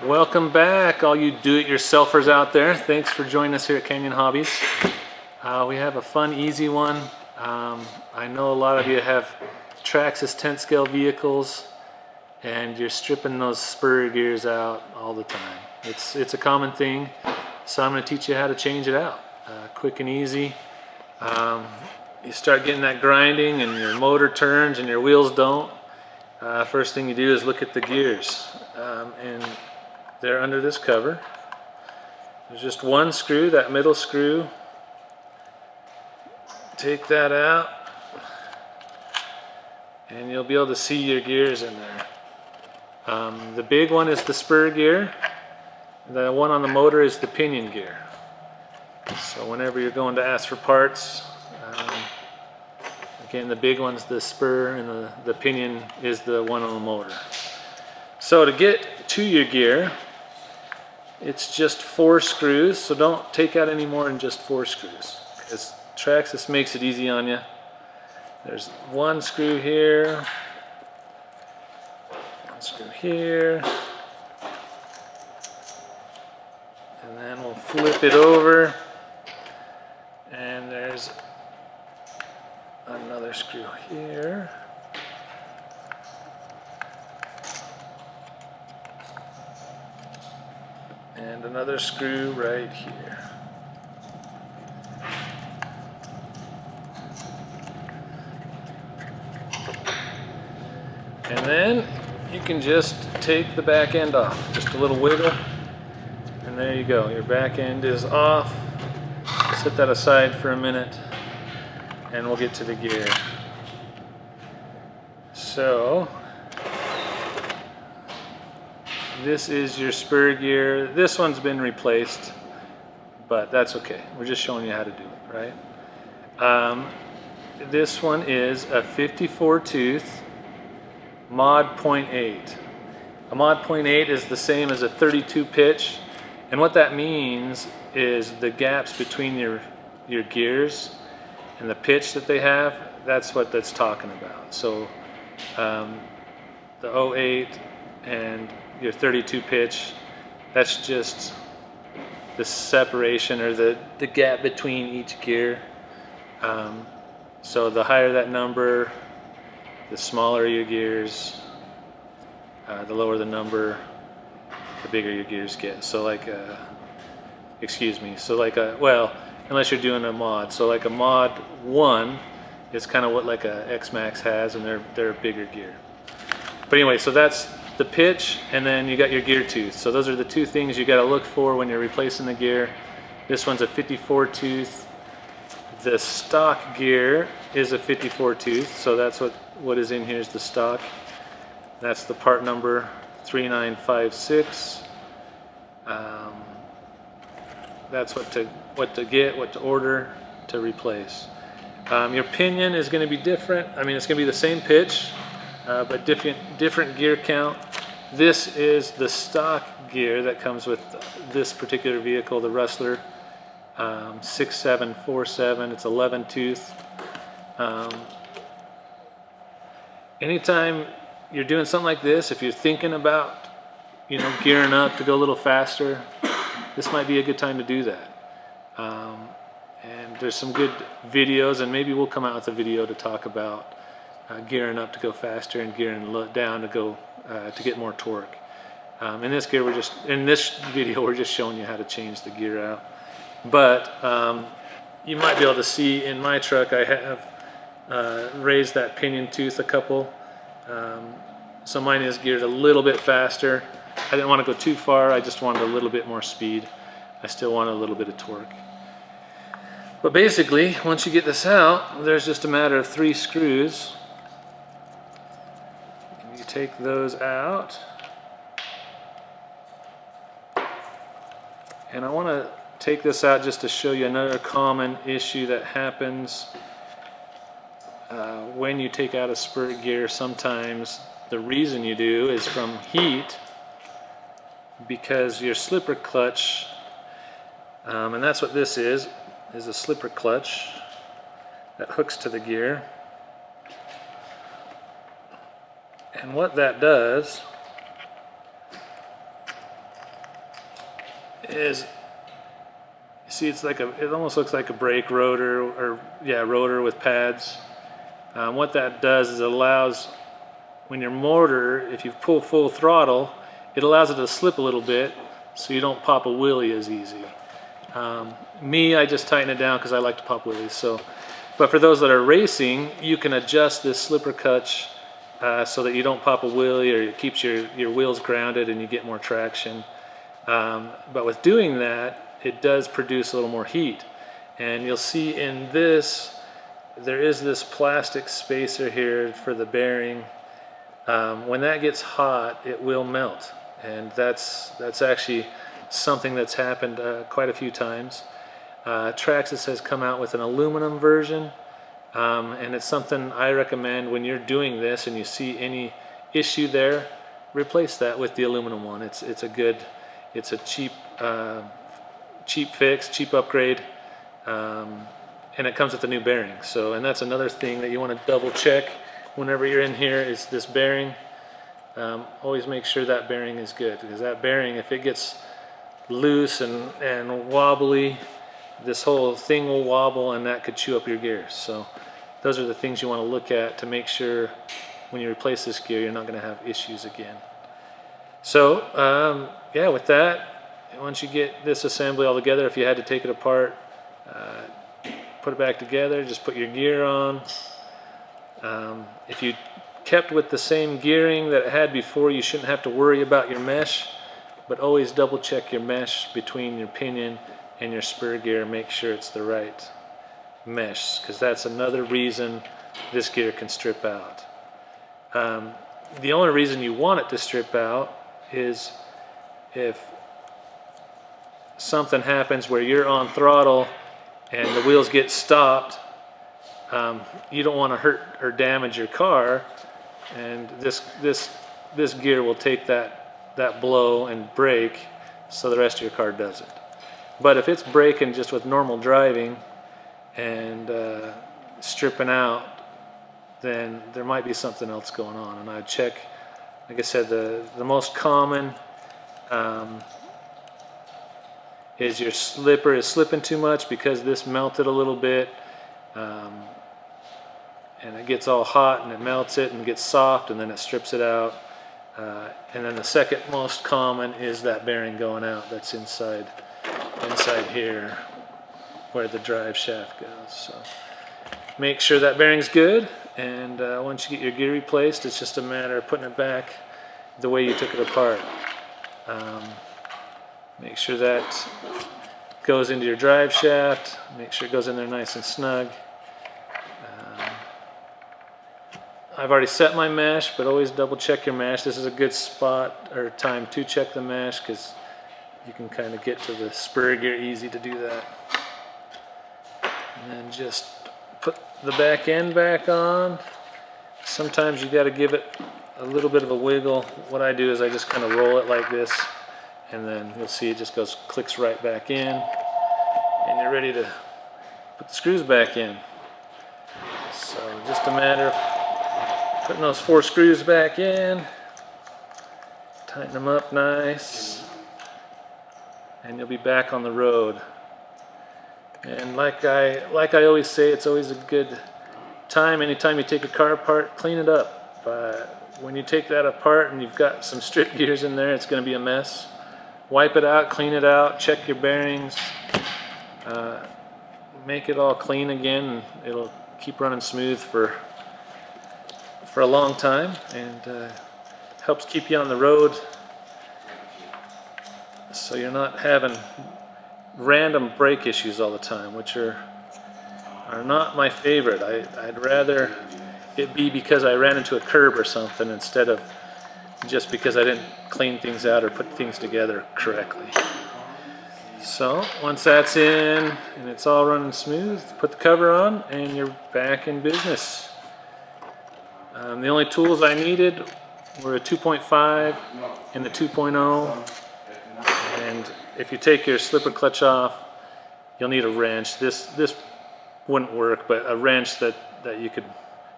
Welcome back, all you do-it-yourselfers out there. Thanks for joining us here at Canyon Hobbies. We have a fun, easy one. I know a lot of you have Traxxas tent scale vehicles and you're stripping those spur gears out all the time. It's a common thing, so I'm going to teach you how to change it out. Quick and easy. You start getting that grinding and your motor turns and your wheels don't. First thing you do is look at the gears. And they're under this cover. There's just one screw, that middle screw. Take that out and you'll be able to see your gears in there. The big one is the spur gear. The one on the motor is the pinion gear. So whenever you're going to ask for parts, again, the big one's the spur and the pinion is the one on the motor. So to get to your gear, it's just 4 screws, so don't take out any more than just 4 screws, because Traxxas makes it easy on you. There's one screw here, one screw here, and then we'll flip it over, and there's another screw here. And another screw right here. And then you can just take the back end off. Just a little wiggle. And there you go. Your back end is off. Set that aside for a minute. And we'll get to the gear. So this is your spur gear. This one's been replaced, but that's okay. We're just showing you how to do it, right? This one is a 54 tooth mod 0.8. A mod 0.8 is the same as a 32 pitch, and what that means is the gaps between your gears and the pitch that they have, that's what that's talking about. So the 08 and your 32 pitch, that's just the separation or the gap between each gear. So the higher that number, the smaller your gears, the lower the number, the bigger your gears get. So like well, unless you're doing a mod. So like a mod 1 is kind of what like a X-Max has, and they're a bigger gear. But anyway, so that's the pitch, and then you got your gear tooth. So those are the two things you got to look for when you're replacing the gear. This one's a 54 tooth. The stock gear is a 54 tooth, so that's what is in here is the stock. That's the part number 3956. That's what to get, what to order, to replace. Your pinion is going to be different. I mean, it's going to be the same pitch, but different gear count. This is the stock gear that comes with this particular vehicle, the Rustler 6747. It's 11 tooth. Anytime you're doing something like this, if you're thinking about, gearing up to go a little faster, this might be a good time to do that. And there's some good videos, and maybe we'll come out with a video to talk about gearing up to go faster and gearing down to go to get more torque. In this video we're just showing you how to change the gear out. But you might be able to see in my truck I have raised that pinion tooth a couple. So mine is geared a little bit faster. I didn't want to go too far, I just wanted a little bit more speed. I still wanted a little bit of torque. But basically, once you get this out, there's just a matter of 3 screws. You take those out. And I want to take this out just to show you another common issue that happens when you take out a spur gear. Sometimes the reason you do is from heat, because your slipper clutch, and that's what this is a slipper clutch that hooks to the gear. And what that does is, see, it's like it almost looks like a brake rotor, or yeah, rotor with pads. What that does is it allows, when your motor, if you pull full throttle, it allows it to slip a little bit so you don't pop a wheelie as easy. Me, I just tighten it down because I like to pop wheelies. So, but for those that are racing, you can adjust this slipper clutch so that you don't pop a wheelie, or it keeps your wheels grounded and you get more traction. But with doing that, it does produce a little more heat. And you'll see in this, there is this plastic spacer here for the bearing. When that gets hot, it will melt. And that's actually something that's happened quite a few times. Traxxas has come out with an aluminum version. And it's something I recommend when you're doing this and you see any issue there, replace that with the aluminum one. It's a cheap fix, cheap upgrade, and it comes with a new bearing. So, and that's another thing that you want to double check whenever you're in here, is this bearing. Always make sure that bearing is good, because that bearing, if it gets loose and wobbly, this whole thing will wobble and that could chew up your gears. So those are the things you want to look at to make sure when you replace this gear you're not going to have issues again. So yeah, with that, once you get this assembly all together, if you had to take it apart, put it back together, just put your gear on. If you kept with the same gearing that it had before, you shouldn't have to worry about your mesh, but always double check your mesh between your pinion and your spur gear. Make sure it's the right mesh, because that's another reason this gear can strip out. The only reason you want it to strip out is if something happens where you're on throttle and the wheels get stopped. You don't want to hurt or damage your car, and this gear will take that blow and brake, so the rest of your car doesn't. But if it's braking just with normal driving and stripping out, then there might be something else going on. And I'd check, like I said, the most common is your slipper is slipping too much because this melted a little bit, and it gets all hot and it melts it and gets soft, and then it strips it out. And then the second most common is that bearing going out that's inside here where the drive shaft goes. So make sure that bearing's good, and once you get your gear replaced, it's just a matter of putting it back the way you took it apart. Make sure that goes into your drive shaft. Make sure it goes in there nice and snug. I've already set my mesh, but always double check your mesh. This is a good spot or time to check the mesh, because you can kind of get to the spur gear easy to do that. And then just put the back end back on. Sometimes you got to give it a little bit of a wiggle. What I do is I just kind of roll it like this, and then you'll see it just clicks right back in, and you're ready to put the screws back in. So just a matter of putting those 4 screws back in, tighten them up nice, and you'll be back on the road. And like I always say, it's always a good time, anytime you take a car apart, clean it up. When you take that apart and you've got some strip gears in there, it's going to be a mess. Wipe it out, clean it out, check your bearings, make it all clean again, and it'll keep running smooth for a long time, and helps keep you on the road, so you're not having random brake issues all the time, which are not my favorite. I'd rather it be because I ran into a curb or something, instead of just because I didn't clean things out or put things together correctly. So once that's in and it's all running smooth, put the cover on and you're back in business. The only tools I needed were a 2.5 and the 2.0, and if you take your slipper clutch off, you'll need a wrench. This wouldn't work, but a wrench that you could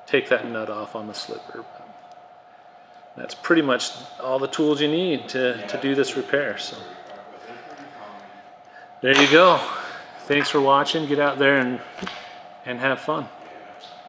take that nut off on the slipper. That's pretty much all the tools you need to do this repair. So There you go. Thanks for watching. Get out there and have fun.